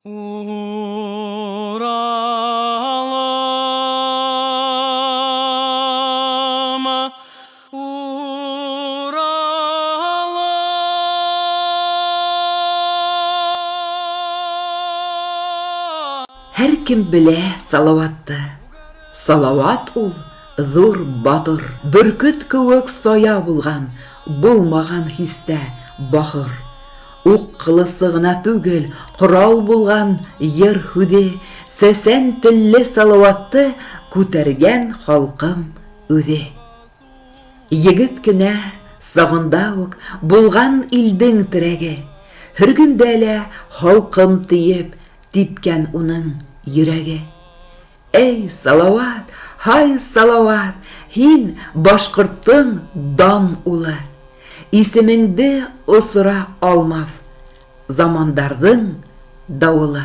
Уралым, Уралым. Һәр кем белә Салаватты. Салават ул зур батыр, бөркет кеүек сая булган, булмаган хистә бахыр. Ук кылысы гына түгел, корал булган йыр хүде, сәсән телле Салаватты күтәргән халкым үзе. Егет кенә сагында ук булган илдең терәге, һәр көндә лә халкым тиеп типкән уның йөрәге. Эй, Салават, һай Салават, һин башкорттың дан улы. Исемеңде осыра алмас замандарның давылы.